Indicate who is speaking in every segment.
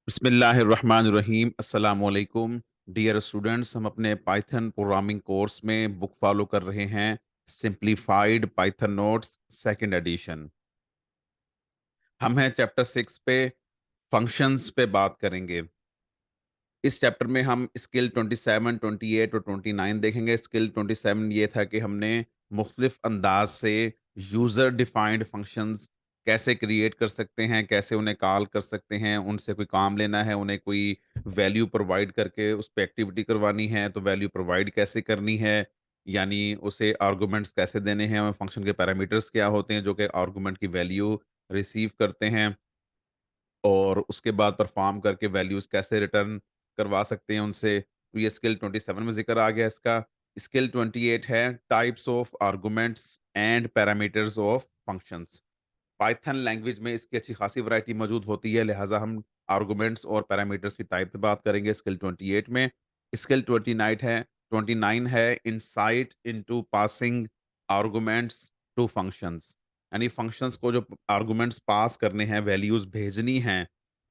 Speaker 1: बिस्मिल्लाहिर्रहमानिर्रहीम अस्सलाम वालेकुम डियर स्टूडेंट्स। हम अपने पाइथन प्रोग्रामिंग कोर्स में बुक फॉलो कर रहे हैं simplified Python notes second edition. हम हैं चैप्टर 6 पे, फंक्शंस पे बात करेंगे। इस चैप्टर में हम स्किल 27, 28 और 29 देखेंगे। स्किल 27 ये था कि हमने मुख्तलिफ अंदाज से यूज़र डिफाइंड फंक्शंस कैसे क्रिएट कर सकते हैं, कैसे उन्हें कॉल कर सकते हैं, उनसे कोई काम लेना है, उन्हें कोई वैल्यू प्रोवाइड करके उस पे एक्टिविटी करवानी है, तो वैल्यू प्रोवाइड कैसे करनी है, यानी उसे आर्गुमेंट्स कैसे देने हैं, फंक्शन के पैरामीटर्स क्या होते हैं जो कि आर्गुमेंट की वैल्यू रिसीव करते हैं। और उसके बाद परफ़ॉर्म करके वैल्यूज़ कैसे रिटर्न करवा सकते हैं उनसे। तो ये स्किल 27 में ज़िक्र आ गया इसका। स्किल 28 है types of arguments and parameters of functions. Python language में इसकी अच्छी खासी वैरायटी मौजूद होती है, लिहाज़ा हम आर्गुमेंट्स और पैरामीटर्स की टाइप पे बात करेंगे स्किल 28 में। स्किल 29 है insight into passing arguments to functions. यानी फंक्शंस को जो आर्गुमेंट्स पास करने हैं, वैल्यूज़ भेजनी हैं,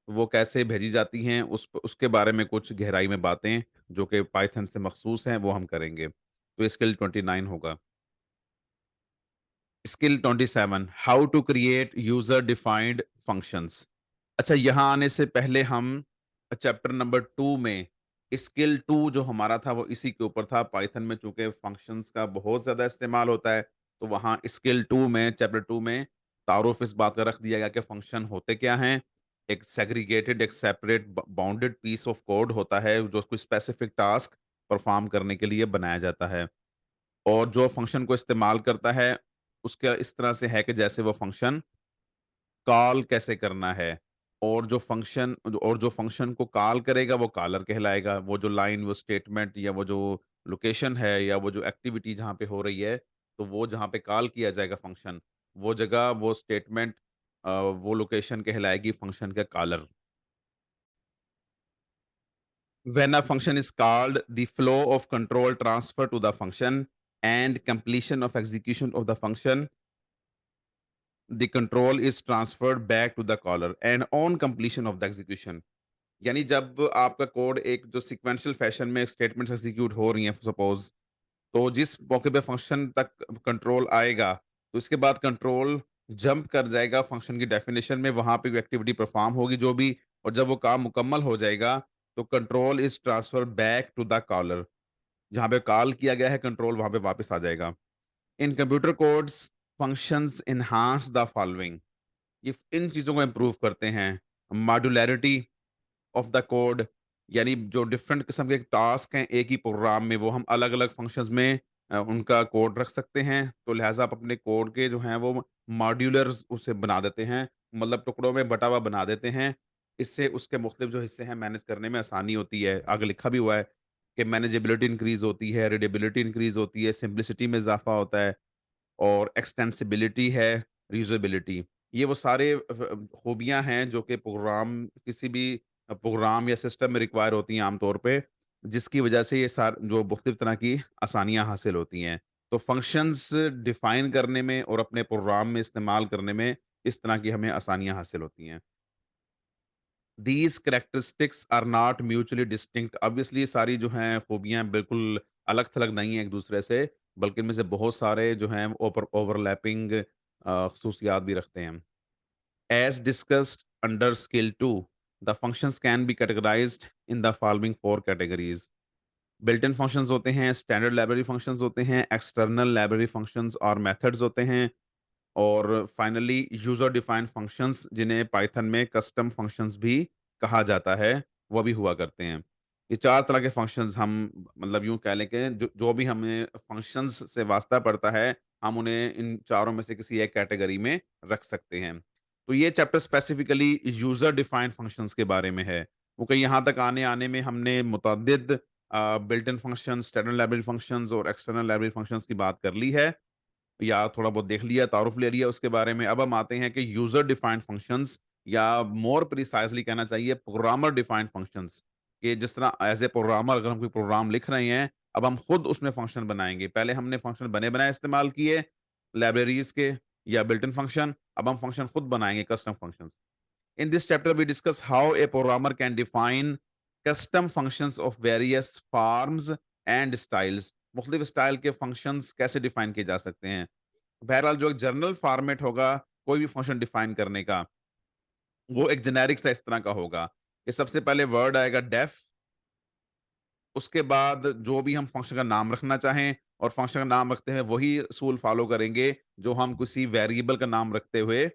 Speaker 1: वो कैसे भेजी जाती हैं, उसके बारे में कुछ गहराई में बातें जो कि पाइथन से मखसूस हैं, वो हम करेंगे। तो स्किल 29 होगा। Skill 27 how to create user defined functions. अच्छा, यहाँ आने से पहले हम चैप्टर नंबर 2 में स्किल 2 जो हमारा था वो इसी के ऊपर था। पाइथन में चूंकि फंक्शंस का बहुत ज़्यादा इस्तेमाल होता है, तो वहाँ स्किल 2 में चैप्टर 2 में तारुफ इस बात का रख दिया गया कि फंक्शन होते क्या हैं। एक सेग्रीगेटेड, एक separate bounded piece of code होता है जो कोई स्पेसिफिक टास्क परफॉर्म करने के लिए बनाया जाता है। और जो फ़ंक्शन को इस्तेमाल करता है, उसका इस तरह से है कि जैसे वो फ़ंक्शन कॉल कैसे करना है, और जो फ़ंक्शन को कॉल करेगा वो कॉलर कहलाएगा। वो जो लाइन, वो स्टेटमेंट या वो जो लोकेशन है या वो जो एक्टिविटी जहाँ पे हो रही है, तो वो जहाँ पे कॉल किया जाएगा फ़ंक्शन, वो जगह, वो स्टेटमेंट, वो लोकेशन कहलाएगी फ़ंक्शन का collar. When a function is called, the flow of control transfer to the function and completion of execution of the function, the control is transferred back to the caller and on completion of the execution। यानी जब आपका code एक जो sequential fashion में statements execute हो रही हैं suppose, तो जिस मौके पे फंक्शन तक कंट्रोल आएगा, तो इसके बाद कंट्रोल जंप कर जाएगा फंक्शन की डेफिनेशन में, वहां पे एक्टिविटी परफॉर्म होगी जो भी, और जब वो काम मुकम्मल हो जाएगा तो control is transfer back to the caller. जहाँ पे कॉल किया गया है कंट्रोल वहां पे वापस आ जाएगा। इन computer codes functions enhance the following. ये इन चीज़ों को इम्प्रूव करते हैं। मॉड्युलैरिटी ऑफ द कोड, यानी जो डिफरेंट किस्म के टास्क हैं एक ही प्रोग्राम में, वो हम अलग-अलग फंक्शंस में उनका कोड रख सकते हैं। तो लिहाज़ा आप अपने कोड के जो हैं वो मॉड्यूलर उसे बना देते हैं, मतलब टुकड़ों में बँटा हुआ बना देते हैं। इससे उसके मुख्तलिफ जो हिस्से हैं मैनेज करने में आसानी होती है। आगे लिखा भी हुआ है कि मैनेजेबिलिटी इंक्रीज़ होती है, रीडेबिलिटी इंक्रीज़ होती है, सिम्प्लिसिटी में इज़ाफ़ा होता है, और एक्सटेंसिबिलिटी है, रीयूज़ेबिलिटी। ये वो सारे खूबियाँ हैं जो कि किसी भी प्रोग्राम या सिस्टम में रिक्वायर होती हैं आम तौर पे, जिसकी वजह से ये जो मुख्तलिफ तरह की आसानियाँ हासिल होती हैं। तो फंक्शंस डिफ़ाइन करने में और अपने प्रोग्राम में इस्तेमाल करने में इस तरह की हमें आसानियाँ हासिल होती हैं। These characteristics are not mutually distinct. Obviously ये सारी जो हैं खूबियाँ बिल्कुल अलग-थलग नहीं हैं एक-दूसरे से, बल्कि इनमें से बहुत सारे जो हैं ओवरलैपिंग ख़ुसूसियात भी रखते हैं। As discussed under skill 2, the functions can be categorized in the following 4 categories। Built-in functions होते हैं, स्टैंडर्ड लाइब्रेरी फंक्शंस होते हैं, एक्सटर्नल लाइब्रेरी फंक्शंस और मेथड्स होते हैं, और फाइनली यूजर डिफाइंड फंक्शंस जिन्हें पाइथन में कस्टम फंक्शंस भी कहा जाता है, वो भी हुआ करते हैं। ये 4 तरह के फंक्शंस हम, मतलब यूँ कह लें कि जो भी हमें फंक्शंस से वास्ता पड़ता है, हम उन्हें इन चारों में से किसी एक कैटेगरी में रख सकते हैं। तो ये chapter specifically user defined functions के बारे में है। क्योंकि यहाँ तक आने आने में हमने मुतअद्दिद built in functions, standard library functions और एक्सटर्नल लाइब्रेरी फंक्शंस की बात कर ली है, या थोड़ा बहुत देख लिया, तारुफ ले लिया उसके बारे में। अब हम आते हैं कि यूज़र डिफाइंड फंक्शंस, या मोर प्रिसाइज़ली कहना चाहिए प्रोग्रामर डिफाइंड फंक्शंस, कि जिस तरह एज़ ए प्रोग्रामर अगर हम कोई प्रोग्राम लिख रहे हैं, अब हम खुद उसमें फंक्शन बनाएँगे। पहले हमने फंक्शन बने-बनाए इस्तेमाल किए लाइब्रेरीज़ के या बिल्ट इन फंक्शन, अब हम फंक्शन खुद बनाएँगे, custom functions. In this chapter we discuss how a programmer can define custom functions of various forms and styles. मुख्तलिफ स्टाइल के फंक्शंस कैसे डिफाइन किए जा सकते हैं। बहरहाल जो एक जनरल फॉर्मेट होगा कोई भी फंक्शन डिफाइन करने का, वो एक जेनेरिक सा इस तरह का होगा कि सबसे पहले वर्ड आएगा डेफ, उसके बाद जो भी हम फंक्शन का नाम रखना चाहें और फंक्शन का नाम रखते हैं वही असूल फॉलो करेंगे जो हम किसी वेरिएबल का नाम रखते हुए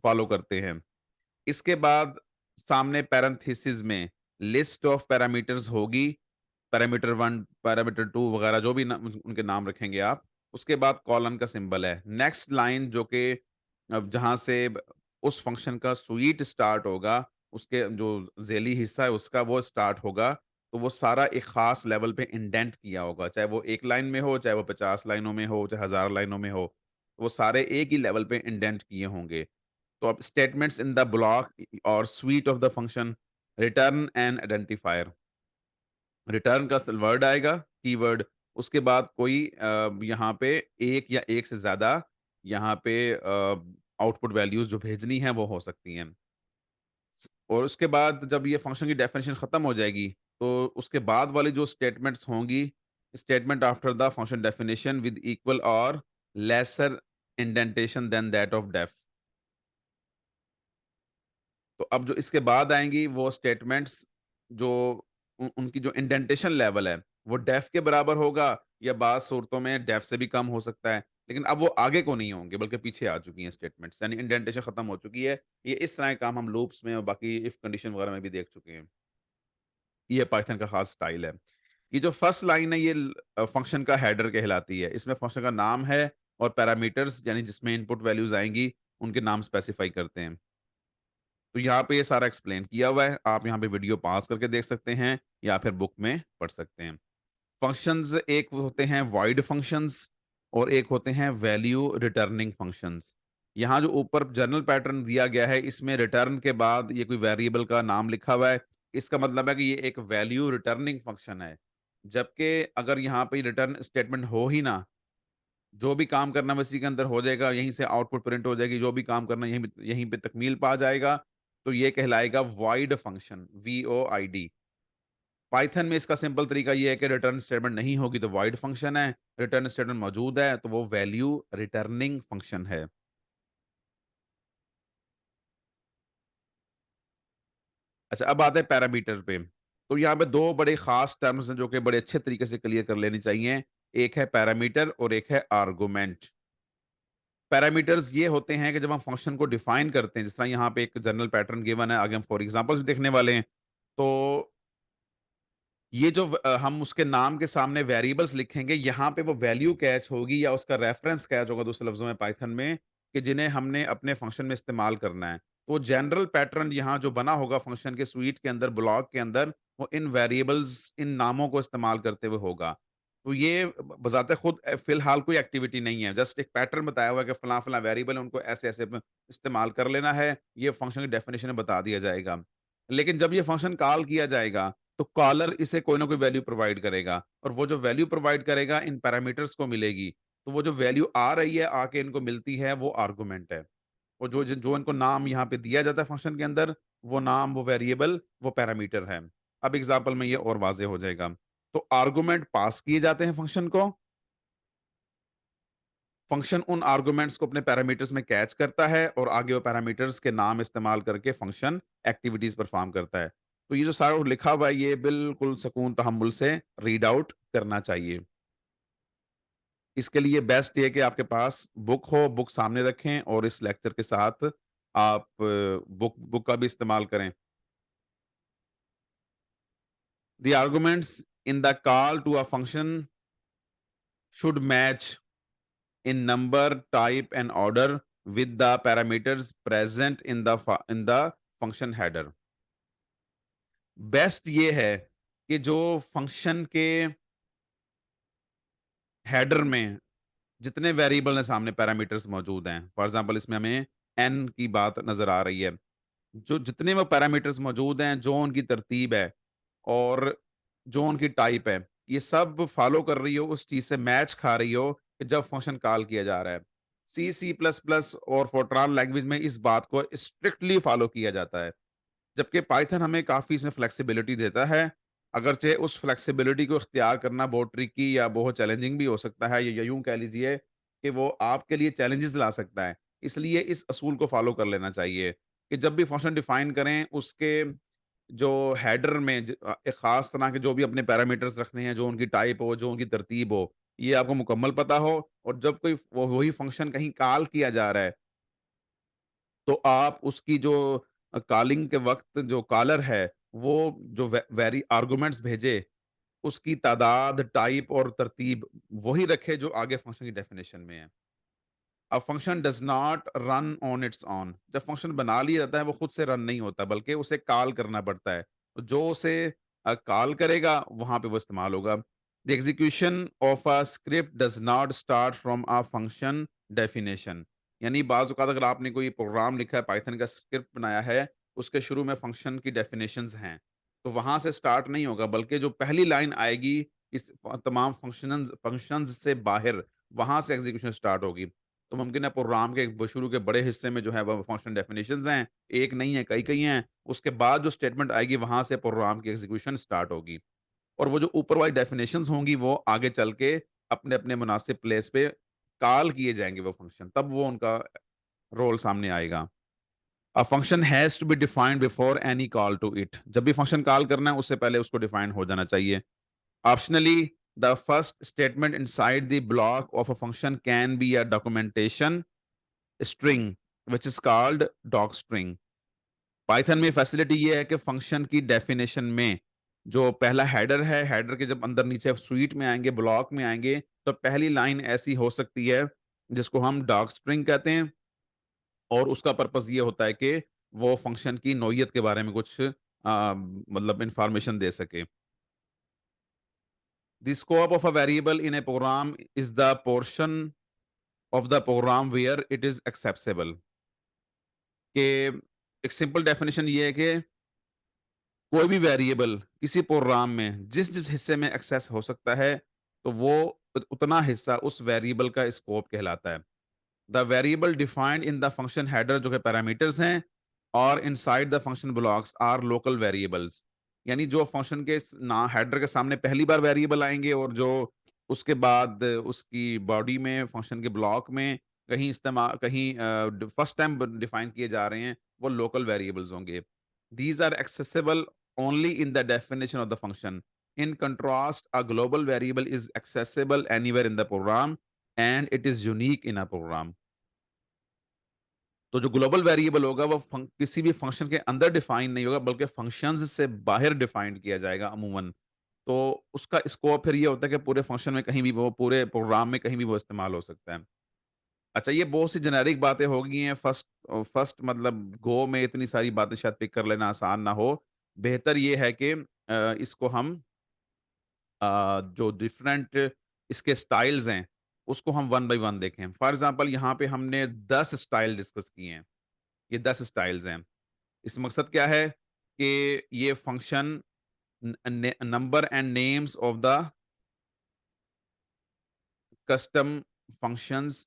Speaker 1: फॉलो करते हैं। इसके बाद सामने पैरेंथेसिस में लिस्ट ऑफ पैरामीटर्स होगी, पैरामीटर 1, पैरामीटर 2 वगैरह जो भी उनके नाम रखेंगे आप। उसके बाद कॉलन का सिंबल है। नेक्स्ट लाइन जो कि जहाँ से उस फंक्शन का स्वीट स्टार्ट होगा, उसके जो ज़ैली हिस्सा है उसका वो स्टार्ट होगा, तो वो सारा एक ख़ास लेवल पे इंडेंट किया होगा। चाहे वो 1 लाइन में हो, चाहे वो 50 लाइनों में हो, चाहे 1000 लाइनों में हो, वो सारे एक ही लेवल पे इंडेंट किए होंगे। तो अब स्टेटमेंट्स इन द ब्लॉक और sweet of the function, return N identifier. Return का वर्ड आएगा, कीवर्ड, उसके बाद कोई यहाँ पे एक या एक से ज़्यादा यहाँ पे आउटपुट वैल्यूज़ जो भेजनी है वो हो सकती हैं। और उसके बाद जब ये फंक्शन की डेफिनिशन खत्म हो जाएगी, तो उसके बाद वाली जो स्टेटमेंट्स होंगी, statement after the function definition with equal और lesser indentation than that of def. तो अब जो इसके बाद आएँगी वो स्टेटमेंट्स जो उनकी जो इंडेंटेशन लेवल है, वो डेफ के बराबर होगा या बाज़ सूरतों में डेफ से भी कम हो सकता है। लेकिन अब वो आगे को नहीं होंगे बल्कि पीछे आ चुकी हैं स्टेटमेंट्स, यानी इंडेंटेशन खत्म हो चुकी है। ये इस तरह के काम हम लूप्स में और बाकी इफ कंडीशन वगैरह में भी देख चुके हैं। ये पाइथन का खास स्टाइल है। ये जो फर्स्ट लाइन है ये फंक्शन का हेडर कहलाती है। इसमें फंक्शन का नाम है और पैरामीटर्स यानी जिसमें इनपुट वैल्यूज़ आएँगी, उनके नाम स्पेसिफाई करते हैं। तो यहाँ पे ये सारा एक्सप्लेन किया हुआ है। आप यहाँ पे वीडियो पॉज़ करके देख सकते हैं या फिर बुक में पढ़ सकते हैं। फंक्शंस एक होते हैं वॉइड फंक्शंस और एक होते हैं वैल्यू रिटर्निंग फंक्शंस। यहाँ जो ऊपर जनरल पैटर्न दिया गया है इसमें रिटर्न के बाद ये कोई वेरिएबल का नाम लिखा हुआ है। इसका मतलब है कि ये एक वैल्यू रिटर्निंग फंक्शन है। जबकि अगर यहाँ पे रिटर्न स्टेटमेंट हो ही ना, जो भी काम करना है इसी के अंदर हो जाएगा, यहीं से आउटपुट प्रिंट हो जाएगी, जो भी काम करना है यहीं पे तकमील पा जाएगा, तो ये कहलाएगा वॉइड फंक्शन, वॉइड। पाइथन में इसका सिंपल तरीका ये है कि रिटर्न स्टेटमेंट नहीं होगी तो वॉइड फंक्शन है, रिटर्न स्टेटमेंट मौजूद है तो वो वैल्यू रिटर्निंग फंक्शन है। अच्छा, अब आते हैं पैरामीटर पे। तो यहाँ पे 2 बड़े खास टर्म्स हैं जो कि बड़े अच्छे तरीके से क्लियर कर लेनी चाहिए। एक है पैरामीटर और एक है आर्गुमेंट। पैरामीटर्स ये होते हैं कि जब हम फंक्शन को डिफाइन करते हैं, जिस तरह यहाँ पे एक जनरल पैटर्न गिवन है, आगे हम फॉर एग्जांपल्स भी देखने वाले हैं। तो ये जो हम उसके नाम के सामने वेरिएबल्स लिखेंगे, यहाँ पे वो वैल्यू कैच होगी या उसका रेफरेंस कैच होगा दूसरे लफ्ज़ों में पाइथन में, कि जिन्हें हमने अपने फंक्शन में इस्तेमाल करना है। तो जनरल पैटर्न यहाँ जो बना होगा फंक्शन के स्वीट के अंदर, ब्लॉक के अंदर, वो इन वेरिएबल्स, इन नामों को इस्तेमाल करते हुए होगा। तो ये बज़ाते खुद फ़िलहाल कोई एक्टिविटी नहीं है, जस्ट एक पैटर्न बताया हुआ है कि फलाँ-फलाँ वेरिएबल है, उनको ऐसे-ऐसे इस्तेमाल कर लेना है, ये फंक्शन की डेफिनिशन में बता दिया जाएगा। लेकिन जब ये फंक्शन कॉल किया जाएगा तो कॉलर इसे कोई ना कोई वैल्यू प्रोवाइड करेगा और वो जो वैल्यू प्रोवाइड करेगा इन पैरामीटर्स को मिलेगी। तो वो जो वैल्यू आ रही है, आके इनको मिलती है, वो आर्गुमेंट है। और जो जो जो इनको नाम यहाँ पे दिया जाता है फंक्शन के अंदर, वो नाम, वो वेरिएबल, वो पैरामीटर है। अब एग्ज़ाम्पल में ये और वाज़ेह हो जाएगा। तो आर्गुमेंट पास किए जाते हैं फंक्शन को, फंक्शन उन आर्गुमेंट्स को अपने पैरामीटर्स में कैच करता है और आगे वो पैरामीटर्स के नाम इस्तेमाल करके फंक्शन एक्टिविटीज़ परफ़ॉर्म करता है। तो ये जो सारा लिखा हुआ है, ये बिल्कुल सुकून तहम्मुल से रीड आउट करना चाहिए। इसके लिए बेस्ट ये है कि आपके पास बुक हो, बुक सामने रखें और इस लेक्चर के साथ आप बुक बुक का भी इस्तेमाल करें। The arguments in the call to a function should match in number, type and order with the parameters present in the function header. Best ये है कि जो फंक्शन के हेडर में जितने वेरिएबल हैं सामने पैरामीटर्स मौजूद हैं, फॉर एग्जांपल इसमें हमें एन की बात नजर आ रही है, जो जितने वो पैरामीटर्स मौजूद हैं, जो उनकी तरतीब है और जो उनकी टाइप है, ये सब फॉलो कर रही हो, उस चीज से मैच खा रही हो कि जब फंक्शन कॉल किया जा रहा है। सी, सी प्लस प्लस और फोर्ट्रान लैंग्वेज में इस बात को स्ट्रिक्टली फॉलो किया जाता है। जबकि पाइथन हमें काफ़ी इसमें फ्लेक्सिबिलिटी देता है। अगरचे उस फ्लेक्सिबिलिटी को इख्तियार करना बहुत ट्रिकी या बहुत चैलेंजिंग भी हो सकता है, या यूँ कह लीजिए कि वो आपके लिए चैलेंजेस ला सकता है। इसलिए इस असूल को फॉलो कर लेना चाहिए कि जब भी फंक्शन डिफाइन करें, उसके जो हेडर में एक ख़ास तरह के जो भी अपने पैरामीटर्स रखने हैं, जो उनकी टाइप हो, जो उनकी तरतीब हो, ये आपको मुकम्मल पता हो। और जब कोई वो वही फंक्शन कहीं कॉल किया जा रहा है, तो आप उसकी जो कॉलिंग के वक़्त जो कॉलर है, वो जो वेरी आर्गुमेंट्स भेजे, उसकी तादाद, टाइप और तरतीब वही रखे जो आगे फंक्शन की डेफिनिशन में है। A function does not run on its own. जब फंक्शन बना लिया जाता है, वो खुद से रन नहीं होता, बल्कि उसे कॉल करना पड़ता है। तो जो उसे कॉल करेगा, वहाँ पे वो इस्तेमाल होगा। The execution of a script does not start from a function definition. यानी बाज़ औक़ात अगर आपने कोई प्रोग्राम लिखा है, पाइथन का स्क्रिप्ट बनाया है, उसके शुरू में फंक्शन की डेफिनिशंस हैं, तो वहाँ से स्टार्ट नहीं होगा, बल्कि जो पहली लाइन आएगी इस तमाम फंक्शंस फंक्शंस से बाहर, वहाँ से एग्जीक्यूशन स्टार्ट होगी। तो मुमकिन है प्रोग्राम के शुरू के बड़े हिस्से में जो है वो फंक्शन डेफिनिशंस हैं, एक नहीं है, कई-कई हैं। उसके बाद जो स्टेटमेंट आएगी, वहाँ से प्रोग्राम की एग्जीक्यूशन स्टार्ट होगी। और वो जो ऊपर वाली डेफिनिशंस होंगी, वो आगे चल के अपने-अपने मुनासिब प्लेस पे कॉल किए जाएँगे वो फंक्शन, तब वो उनका रोल सामने आएगा। A function has to be defined before any call to it. जब भी फंक्शन कॉल करना है, उससे पहले उसको डिफाइन हो जाना चाहिए। Optionally, the first statement inside the block of a function can be a documentation string, which is called docstring. Python में फैसिलिटी ये है कि फंक्शन की डेफिनेशन में जो पहला हेडर है, हेडर के जब अंदर नीचे स्वीट में आएँगे, ब्लॉक में आएँगे, तो पहली लाइन ऐसी हो सकती है जिसको हम डॉक्स्ट्रिंग कहते हैं। और उसका पर्पस ये होता है कि वो फंक्शन की नोइयत के बारे में कुछ मतलब इन्फॉर्मेशन दे सके। The scope of a variable in a program is the portion of the program where it is accessible. कि एक सिंपल डेफिनेशन ये है कि कोई भी वेरिएबल किसी प्रोग्राम में जिस जिस हिस्से में एक्सेस हो सकता है, तो वो उतना हिस्सा उस वेरिएबल का स्कोप कहलाता है। The variable defined in the function header जो कि पैरामीटर्स हैं, और inside the function blocks are local variables. यानी जो फंक्शन के ना हेडर के सामने पहली बार वेरिएबल आएंगे, और जो उसके बाद उसकी बॉडी में फंक्शन के ब्लॉक में कहीं इस्तेमाल कहीं फर्स्ट टाइम डिफाइन किए जा रहे हैं, वो लोकल वेरिएबल्स होंगे। These are accessible only in the definition of the function. In contrast a global variable is accessible anywhere in the program and it is unique in a program. तो जो global variable होगा, वो किसी भी function के अंदर define नहीं होगा, बल्कि फंक्शंस से बाहर डिफाइन किया जाएगा अमूमन। तो उसका स्कोप फिर ये होता है कि पूरे फंक्शन में कहीं भी वो पूरे प्रोग्राम में कहीं भी वो इस्तेमाल हो सकता है। अच्छा, ये बहुत सी जेनेरिक बातें हो गई हैं। फर्स्ट मतलब गो में इतनी सारी बातें शायद पिक कर लेना आसान ना हो। बेहतर ये है कि इसको हम जो डिफरेंट इसके स्टाइल्स हैं, उसको हम वन बाय वन देखें। फॉर एग्ज़ाम्पल यहाँ पे हमने 10 स्टाइल डिस्कस किए हैं। ये 10 स्टाइल्स हैं। इस मकसद क्या है कि ये function number and names of the custom functions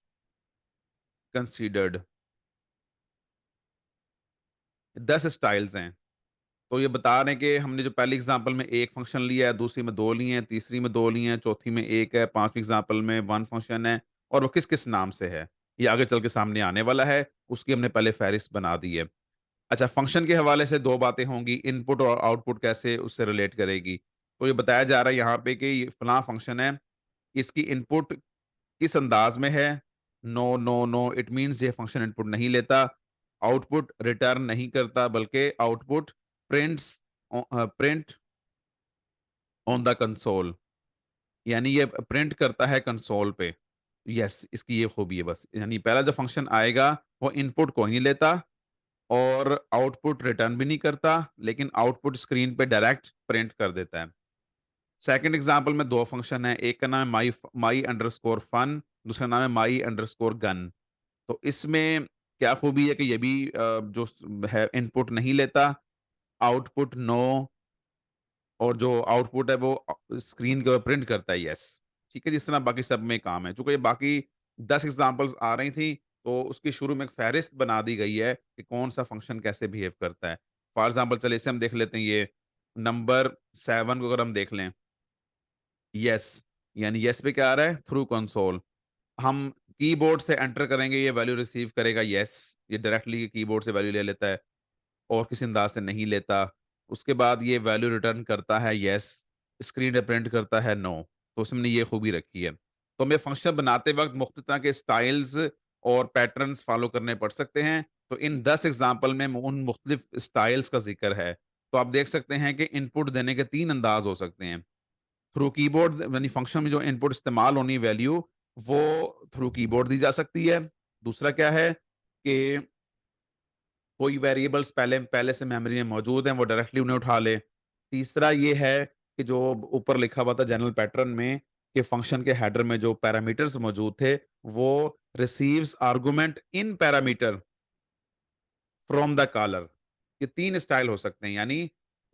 Speaker 1: considered. 10 styles हैं। तो ये बता रहे हैं कि हमने जो पहली एग्जांपल में एक फंक्शन लिया है, दूसरी में 2 लिए हैं, तीसरी में 2 लिए हैं, चौथी में 1 है, 5वीं एग्जांपल में 1 फंक्शन है, और वो किस-किस नाम से है। ये आगे चल के सामने आने वाला है, उसकी हमने पहले फ़हरिस्त बना दी है। अच्छा, फंक्शन के हवाले से 2 बातें होंगी, इनपुट और आउटपुट कैसे उससे रिलेट करेगी। तो ये बताया जा रहा है यहाँ पे कि ये फलाँ फंक्शन है, इसकी इनपुट किस अंदाज़ में है। No, no, no, it means ये फंक्शन इनपुट नहीं लेता। आउटपुट रिटर्न नहीं करता, बल्कि output print on the console. यानी ये प्रिंट करता है कंसोल पे। यस, इसकी ये खूबी है बस। यानी पहला जो फंक्शन आएगा, वो इनपुट कोई नहीं लेता और आउटपुट रिटर्न भी नहीं करता, लेकिन आउटपुट स्क्रीन पे डायरेक्ट प्रिंट कर देता है। सेकंड एग्जांपल में 2 फंक्शन हैं, एक का नाम है माई अंडरस्कोर फन, दूसरा नाम है माई अंडरस्कोर गन। तो इसमें क्या खूबी है कि ये भी जो है इनपुट नहीं लेता, आउटपुट नो, और जो आउटपुट है वो स्क्रीन के ऊपर प्रिंट करता है यस। ठीक है, जिस तरह बाकी सब में काम है। चूँकि ये बाकी 10 एग्ज़ाम्पल्स आ रही थी, तो उसकी शुरू में एक फ़हरिस्त बना दी गई है कि कौन-सा फ़ंक्शन कैसे बिहेव करता है। फॉर एग्ज़ाम्पल चलिए इसे हम देख लेते हैं ये नंबर 7 को अगर हम देख लें, येस यानी येस पे क्या आ रहा है? Through console. हम कीबोर्ड से एंटर करेंगे, ये वैल्यू रिसीव करेगा येस, ये डायरेक्टली कीबोर्ड से वैल्यू ले लेता है और किसी अंदाज़ से नहीं लेता। उसके बाद ये वैल्यू रिटर्न करता है येस, स्क्रीन पे प्रिंट करता है नो। तो उसमें ये खूबी रखी है। तो हमें फंक्शन बनाते वक़्त मुख्तलिफ तरह के स्टाइल्स और पैटर्न्स फ़ॉलो करने पड़ सकते हैं। तो इन 10 एग्ज़ाम्पल में उन मुख्तलिफ स्टाइल्स का ज़िक्र है। तो आप देख सकते हैं कि इनपुट देने के 3 अंदाज़ हो सकते हैं। थ्रू कीबोर्ड यानी फंक्शन में जो इनपुट इस्तेमाल होनी वैल्यू, वो थ्रू कीबोर्ड दी जा सकती है। दूसरा क्या है कि कोई वेरिएबल्स पहले पहले से मेमोरी में मौजूद हैं, वो डायरेक्टली उन्हें उठा ले। तीसरा ये है कि जो ऊपर लिखा हुआ था जनरल पैटर्न में कि फंक्शन के हेडर में जो पैरामीटर्स मौजूद थे, वो receives argument in parameter from the caller. ये 3 स्टाइल हो सकते हैं, यानी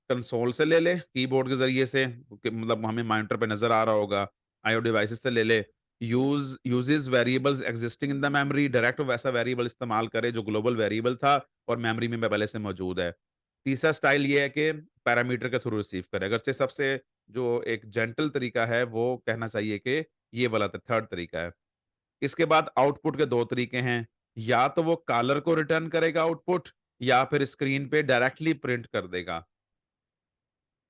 Speaker 1: कंसोल से ले ले, कीबोर्ड के ज़रिए से कि मतलब हमें मॉनिटर पे नज़र आ रहा होगा, आईओ डिवाइसेज़ से ले ले, uses variables existing in the memory, direct वैसा वेरिएबल इस्तेमाल करे जो ग्लोबल वेरिएबल था और मेमोरी में पहले से मौजूद है। तीसरा स्टाइल ये है कि पैरामीटर के थ्रू रिसीव करे, अगरचे सबसे जो एक जेंटल तरीका है, वो कहना चाहिए कि ये वाला थर्ड तरीका है। इसके बाद आउटपुट के 2 तरीके हैं, या तो वो कॉलर को रिटर्न करेगा आउटपुट या फिर स्क्रीन पे डायरेक्टली प्रिंट कर देगा।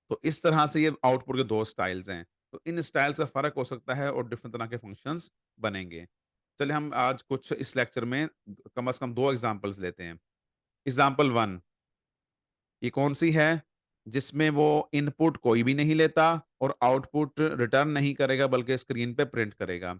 Speaker 1: तो इस तरह से ये आउटपुट के 2 स्टाइल्स हैं। तो इन स्टाइल्स का फ़र्क हो सकता है और डिफरेंट तरह के फंक्शंस बनेंगे। चलिए हम आज कुछ इस लेक्चर में कम से कम 2 एग्ज़ाम्पल्स लेते हैं। एग्ज़ाम्पल 1 ये कौन-सी है? जिसमें वो इनपुट कोई भी नहीं लेता और आउटपुट रिटर्न नहीं करेगा बल्कि स्क्रीन पे प्रिंट करेगा।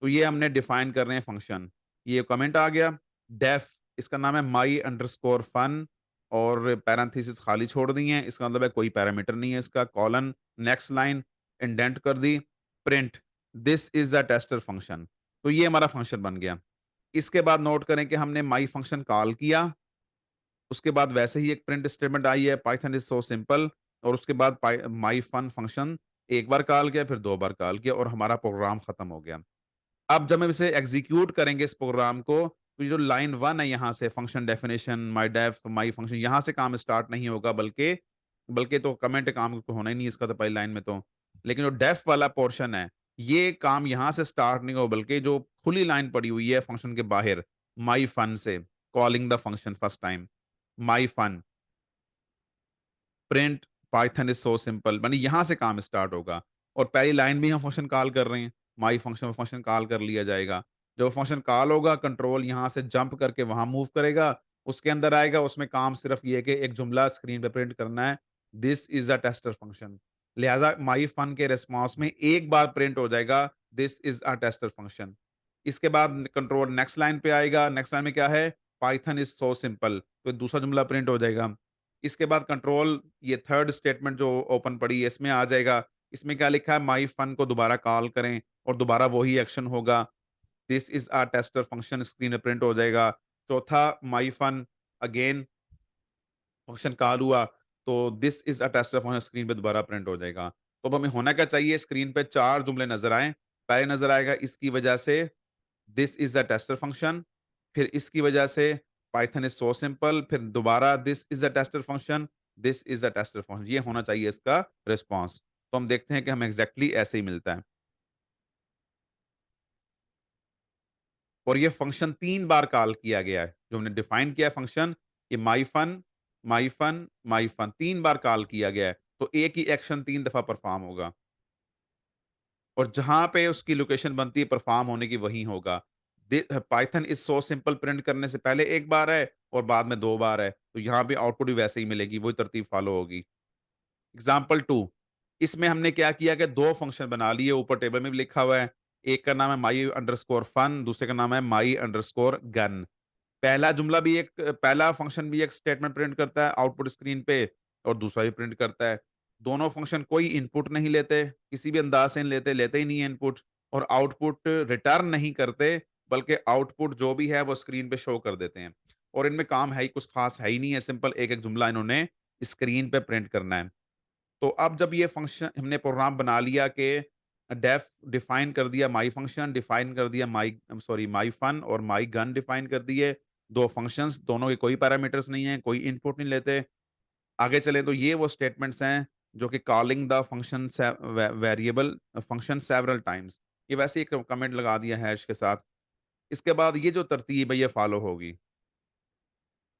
Speaker 1: तो ये हमने डिफाइन कर रहे हैं फंक्शन। ये कमेंट आ गया, डेफ इसका नाम है my अंडरस्कोर फन और पैरेंथेसिस खाली छोड़ दी हैं, इसका मतलब है कोई पैरामीटर नहीं है इसका, कॉलन, नेक्स्ट लाइन, इंडेंट कर दी, print this is a tester function. तो ये हमारा फंक्शन बन गया। इसके बाद नोट करें कि हमने my फंक्शन कॉल किया, उसके बाद वैसे ही एक प्रिंट स्टेटमेंट आई है, पाइथन इज़ सो सिंपल, और उसके बाद my फन फंक्शन एक बार कॉल किया, फिर 2 बार कॉल किया और हमारा प्रोग्राम खत्म हो गया। अब जब हम इसे एग्ज़ीक्यूट करेंगे इस प्रोग्राम को, तो ये जो लाइन 1 है यहाँ से function definition, my-def, my function यहाँ से काम स्टार्ट नहीं होगा, बल्कि बल्कि तो कमेंट काम तो होना ही नहीं इसका तो पहली लाइन में तो। लेकिन जो डेफ वाला पोर्शन है, ये काम यहाँ से स्टार्ट नहीं होगा बल्कि जो खुली लाइन पड़ी हुई है फंक्शन के बाहर, माय फन से, calling the function first time, my fun print Python is so simple माने यहाँ से काम स्टार्ट होगा और पहली लाइन में हम फंक्शन कॉल कर रहे हैं, माई फंक्शन फंक्शन कॉल कर लिया जाएगा। जब फंक्शन कॉल होगा कंट्रोल यहाँ से जंप करके वहाँ मूव करेगा, उसके अंदर आएगा, उसमें काम सिर्फ ये है कि एक जुमला स्क्रीन पे प्रिंट करना है, this is a tester function. लिहाज़ा माई फन के रिस्पॉन्स में एक बार प्रिंट हो जाएगा, this is a tester function. इसके बाद कंट्रोल नेक्स्ट लाइन पे आएगा, नेक्स्ट लाइन में क्या है? पाइथन इज़ सो सिंपल, तो दूसरा जुमला प्रिंट हो जाएगा। इसके बाद कंट्रोल ये थर्ड स्टेटमेंट जो ओपन पड़ी है इसमें आ जाएगा। इसमें क्या लिखा है माय फन को दोबारा कॉल करें और दोबारा वही एक्शन होगा। This is a tester function screen पे प्रिंट हो जाएगा। चौथा my fun again function call हुआ तो this is a tester function screen पे दोबारा प्रिंट हो जाएगा। तो अब हमें होना क्या चाहिए स्क्रीन पे 4 जुमले नज़र आएँ। पहले नज़र आएगा इसकी वजह से this is a tester function, फिर इसकी वजह से पाइथन इज़ सो सिंपल, फिर दोबारा this is a tester function, this is a tester function, ये होना चाहिए इसका रिस्पॉन्स। तो हम देखते हैं कि हमें एग्ज़ैक्टली ऐसे ही मिलता है। और ये फंक्शन 3 बार कॉल किया गया है। जो हमने डिफाइन किया है फंक्शन, ये माई फन, माई फन 3 बार कॉल किया गया है। तो एक ही एक्शन 3 दफ़ा परफ़ॉर्म होगा। और जहाँ पे उसकी लोकेशन बनती है परफ़ॉर्म होने की वहीं होगा। Python is so simple print करने से पहले 1 बार है और बाद में 2 बार है। तो यहाँ पे आउटपुट भी वैसे ही मिलेगी, वही तरतीब फ़ॉलो होगी। एग्ज़ाम्पल 2 इसमें हमने क्या किया कि 2 फंक्शन बना लिए, ऊपर टेबल में भी लिखा हुआ है। एक का नाम है my अंडरस्कोर फन, दूसरे का नाम है my अंडरस्कोर गन। पहला फंक्शन भी एक स्टेटमेंट प्रिंट करता है आउटपुट स्क्रीन पे और दूसरा भी प्रिंट करता है। दोनों फंक्शन कोई इनपुट नहीं लेते, किसी भी अंदाज से नहीं लेते, लेते ही नहीं है इनपुट और आउटपुट रिटर्न नहीं करते, बल्कि आउटपुट जो भी है वो स्क्रीन पे शो कर देते हैं। और इनमें काम है ही कुछ खास है ही नहीं है, सिंपल एक-एक जुमला इन्होंने स्क्रीन पे प्रिंट करना है। तो अब जब ये फंक्शन हमने प्रोग्राम बना लिया कि डेफ डिफाइन कर दिया माई फंक्शन, डिफाइन कर दिया माई फन और माई गन डिफाइन कर दिए। 2 फंक्शंस, दोनों के कोई पैरामीटर्स नहीं है, कोई इनपुट नहीं लेते। आगे चलें तो ये वो स्टेटमेंट्स हैं जो कि calling the function variable function several times, ये वैसे ही एक कमेंट लगा दिया हैश के साथ। इसके बाद ये जो तरतीब है ये फॉलो होगी।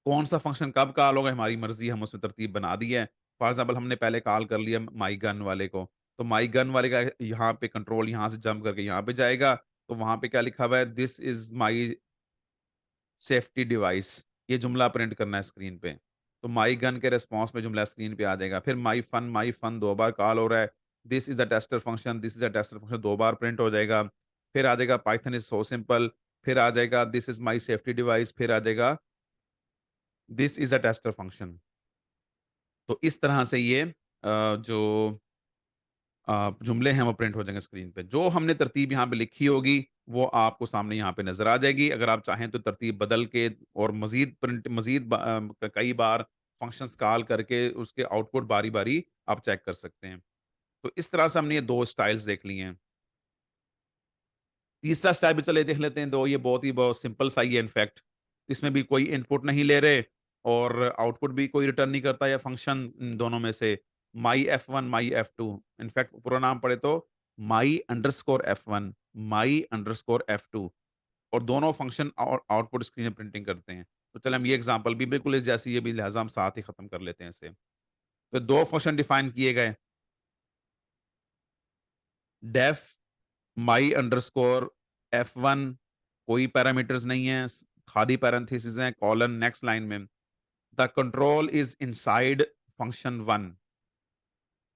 Speaker 1: कौन सा फंक्शन कब कॉल होगा हमारी मर्जी, हम उसमें तरतीब बना दी है। फॉर एग्जांपल हमने पहले कॉल कर लिया माई गन वाले को, तो माई गन वाले का यहाँ पे कंट्रोल यहाँ से जंप करके यहाँ पे जाएगा, तो वहां पे क्या लिखा हुआ है, this is my safety device, ये जुमला प्रिंट करना है स्क्रीन पे। तो माई गन के रिस्पॉन्स में जुमला स्क्रीन पे आ जाएगा। फिर माई फन 2 बार कॉल हो रहा है। This is a tester function, this is a tester function 2 bar print हो जाएगा। फिर आ जाएगा पाइथन इज़ सो सिंपल, फिर आ जाएगा this is my safety device, फिर आ जाएगा this is a tester function. तो इस तरह से ये जो जुमले हैं वो प्रिंट हो जाएँगे स्क्रीन पे। जो हमने तरतीब यहाँ पे लिखी होगी, वो आपको सामने यहाँ पे नज़र आ जाएगी। अगर आप चाहें तो तरतीब बदल के और कई बार फंक्शंस कॉल करके उसके आउटपुट बारी-बारी आप चेक कर सकते हैं। तो इस तरह से हमने ये 2 स्टाइल्स देख लिए हैं। तीसरा स्टाइल भी चलिए देख लेते हैं, तो ये बहुत सिंपल सा ही है इनफैक्ट। इसमें भी कोई इनपुट नहीं ले रहे और आउटपुट भी कोई रिटर्न नहीं करता या फंक्शन दोनों में से। माई F1, माई F2, इनफैक्ट पूरा नाम पढ़े तो माई अंडरस्कोर F1, माई अंडरस्कोर F2, और दोनों फंक्शन आउटपुट स्क्रीन में प्रिंटिंग करते हैं। तो चलें हम ये एग्ज़ाम्पल भी बिल्कुल इस जैसी ये भी लिहाज़ा हम साथ ही खत्म कर लेते हैं इसे। तो 2 फंक्शन डिफाइन किए गए, डेफ माई अंडरस्कोर F1, कोई पैरामीटर्स नहीं है, खाली पैरेंथेसिस है, कॉलन नेक्स्ट लाइन में, the control is inside function 1।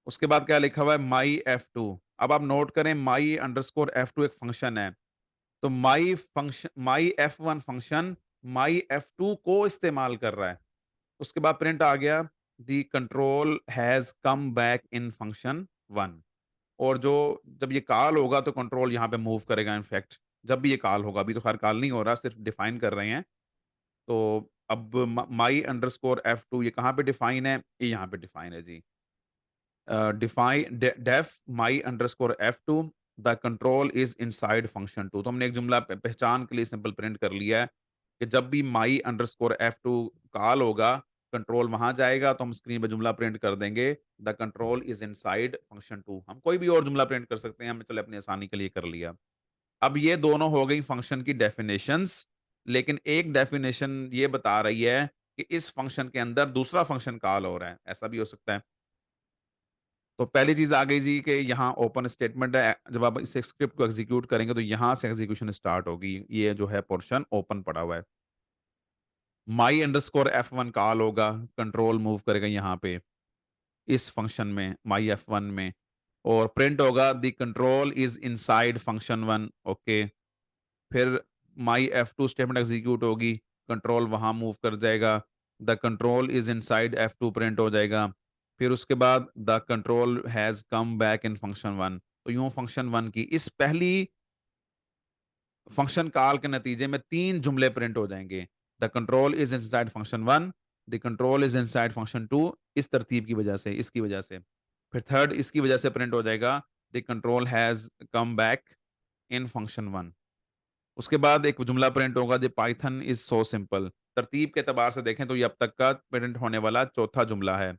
Speaker 1: उसके बाद क्या लिखा हुआ है, माई F2। अब आप नोट करें माई अंडरस्कोर F2 एक फंक्शन है, तो माई F1 फंक्शन माई F2 को इस्तेमाल कर रहा है। उसके बाद प्रिंट आ गया, the control has come back in function 1। और जो जब ये कॉल होगा तो कंट्रोल यहाँ पे मूव करेगा इनफैक्ट, जब भी ये कॉल होगा, अभी तो खैर कॉल नहीं हो रहा, सिर्फ डिफाइन कर रहे हैं। तो अब माई अंडरस्कोर F2 ये कहाँ पे डिफाइन है? ये यहाँ पे डिफाइन है जी। Define def my underscore F2, the control is inside function 2। तो हमने एक जुमला पहचान के लिए सिंपल प्रिंट कर लिया है कि जब भी माई अंडरस्कोर F2 कॉल होगा, कंट्रोल वहां जाएगा, तो हम स्क्रीन पे जुमला प्रिंट कर देंगे, the control is inside function 2। हम कोई भी और जुमला प्रिंट कर सकते हैं, हमने चले अपनी आसानी के लिए कर लिया। अब ये दोनों हो गई फंक्शन की डेफिनेशंस, लेकिन एक डेफिनेशन ये बता रही है कि इस फंक्शन के अंदर दूसरा फंक्शन कॉल हो रहा है, ऐसा भी हो सकता है। तो पहली चीज़ आ गई जी कि यहाँ ओपन स्टेटमेंट है, जब आप इस स्क्रिप्ट को एग्ज़ीक्यूट करेंगे तो यहाँ से एग्ज़ीक्यूशन स्टार्ट होगी। ये जो है पोर्शन ओपन पड़ा हुआ है। माई अंडरस्कोर F1 कॉल होगा, कंट्रोल मूव करेगा यहाँ पे, इस फंक्शन में माई F1 में, और प्रिंट होगा the control is inside function 1। Okay. फिर माई F2 स्टेटमेंट एग्ज़ीक्यूट होगी, कंट्रोल वहाँ मूव कर जाएगा, the control is inside F2 print हो जाएगा। फिर उसके बाद the control has come back in function 1। तो यूँ फंक्शन 1 की इस पहली फंक्शन कॉल के नतीजे में 3 जुमले प्रिंट हो जाएँगे। The control is inside function 1, the control is inside function 2, इस तरतीब की वजह से, इसकी वजह से। फिर थर्ड इसकी वजह से प्रिंट हो जाएगा, the control has come back in function 1। उसके बाद एक जुमला प्रिंट होगा, the Python is so simple. तरतीब के एतबार से देखें तो ये अब तक का प्रिंट होने वाला चौथा जुमला है।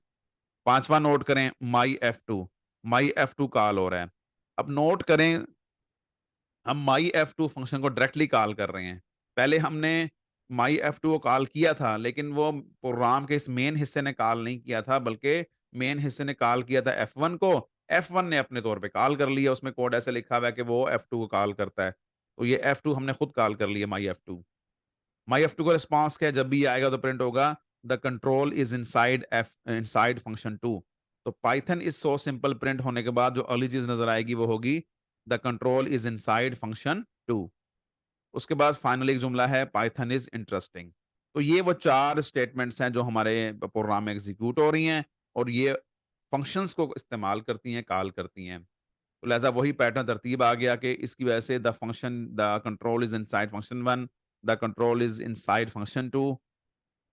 Speaker 1: 5वां नोट करें, माई F2 कॉल हो रहा है। अब नोट करें, हम माई F2 फंक्शन को डायरेक्टली कॉल कर रहे हैं। पहले हमने माई F2 को कॉल किया था, लेकिन वो प्रोग्राम के इस मेन हिस्से ने कॉल नहीं किया था, बल्कि मेन हिस्से ने कॉल किया था F1 को। F1 ने अपने तौर पे कॉल कर लिया, उसमें कोड ऐसे लिखा हुआ है कि वो F2 को कॉल करता है। तो ये F2 हमने खुद कॉल कर लिया माई F2। माई F2 का रिस्पॉन्स क्या है? जब भी ये आएगा तो प्रिंट होगा, the control is inside function 2। तो Python is so simple print होने के बाद जो अगली चीज़ नज़र आएगी वो होगी, the control is inside function 2। उसके बाद फाइनली एक जुमला है, पाइथन इज़ इंटरेस्टिंग। तो ये वो 4 स्टेटमेंट्स हैं जो हमारे प्रोग्राम में एग्ज़ीक्यूट हो रही हैं, और ये फंक्शंस को इस्तेमाल करती हैं, कॉल करती हैं। तो लिहाज़ा वही पैटर्न तरतीब आ गया कि इसकी वजह से the control is inside function 1, the control is inside function 2,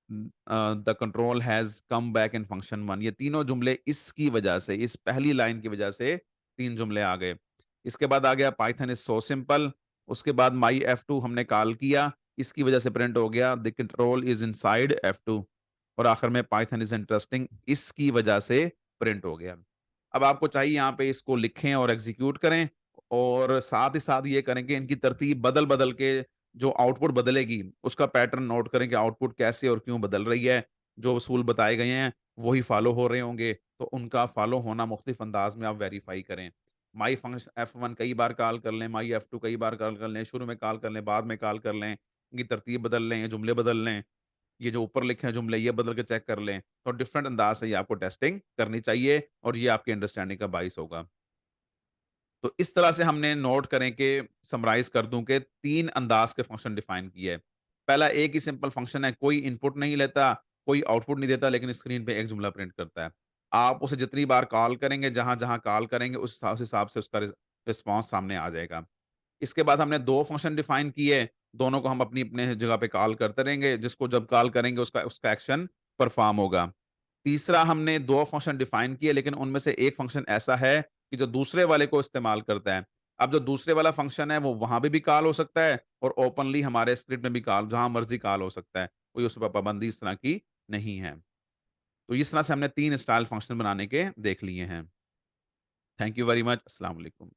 Speaker 1: the control has come back in function 1। ये तीनों जुमले इसकी वजह से, इस पहली लाइन की वजह से 3 जुमले आ गए। इसके बाद आ गया पाइथन इज़ सो सिंपल, उसके बाद माई F2 हमने कॉल किया, इसकी वजह से प्रिंट हो गया the control is inside F2 और आखिर में पाइथन इज़ इंटरेस्टिंग इसकी वजह से प्रिंट हो गया। अब आपको चाहिए यहाँ पे इसको लिखें और एग्ज़ीक्यूट करें और साथ ही साथ ये करें कि इनकी तरतीब बदल-बदल के जो आउटपुट बदलेगी, उसका पैटर्न नोट करें कि आउटपुट कैसे और क्यों बदल रही है। जो उसूल बताए गए हैं, वही फ़ॉलो हो रहे होंगे, तो उनका फ़ॉलो होना मुख्तलिफ अंदाज़ में आप वेरीफ़ाई करें। माई फंक्श F1 कई बार कॉल कर लें, माई F2 कई बार कॉल कर लें, शुरू में कॉल कर लें, बाद में कॉल कर लें, इनकी तरतीब बदल लें, ये जुमले बदल लें, ये जो ऊपर लिखे हैं जुमले, ये बदल के चेक कर लें। तो डिफरेंट अंदाज़ से ये आपको टेस्टिंग करनी चाहिए और ये आपकी अंडरस्टैंडिंग का बाइस होगा। तो इस तरह से हमने नोट करें कि समराइज़ कर दूँ कि 3 अंदाज़ के फंक्शन डिफाइन किए हैं। पहला एक ही सिंपल फंक्शन है, कोई इनपुट नहीं लेता, कोई आउटपुट नहीं देता, लेकिन स्क्रीन पे एक जुमला प्रिंट करता है। आप उसे जितनी बार कॉल करेंगे, जहाँ-जहाँ कॉल करेंगे, उस हिसाब से उसका रिस्पॉन्स सामने आ जाएगा। इसके बाद हमने 2 फंक्शन डिफाइन किए, दोनों को हम अपनी-अपने जगह पे कॉल करते रहेंगे, जिसको जब कॉल करेंगे उसका उसका एक्शन परफॉर्म होगा। तीसरा हमने 2 फंक्शन डिफाइन किए लेकिन उनमें से एक फंक्शन ऐसा है कि जो दूसरे वाले को इस्तेमाल करता है। अब जो दूसरे वाला फंक्शन है वो वहाँ पे भी कॉल हो सकता है और ओपनली हमारे स्क्रिप्ट में भी कॉल जहाँ मर्ज़ी कॉल हो सकता है। कोई उस पे पाबंदी इस तरह की नहीं है। तो इस तरह से हमने 3 स्टाइल फंक्शन बनाने के देख लिए हैं। Thank you very much. अस्सलाम वालेकुम।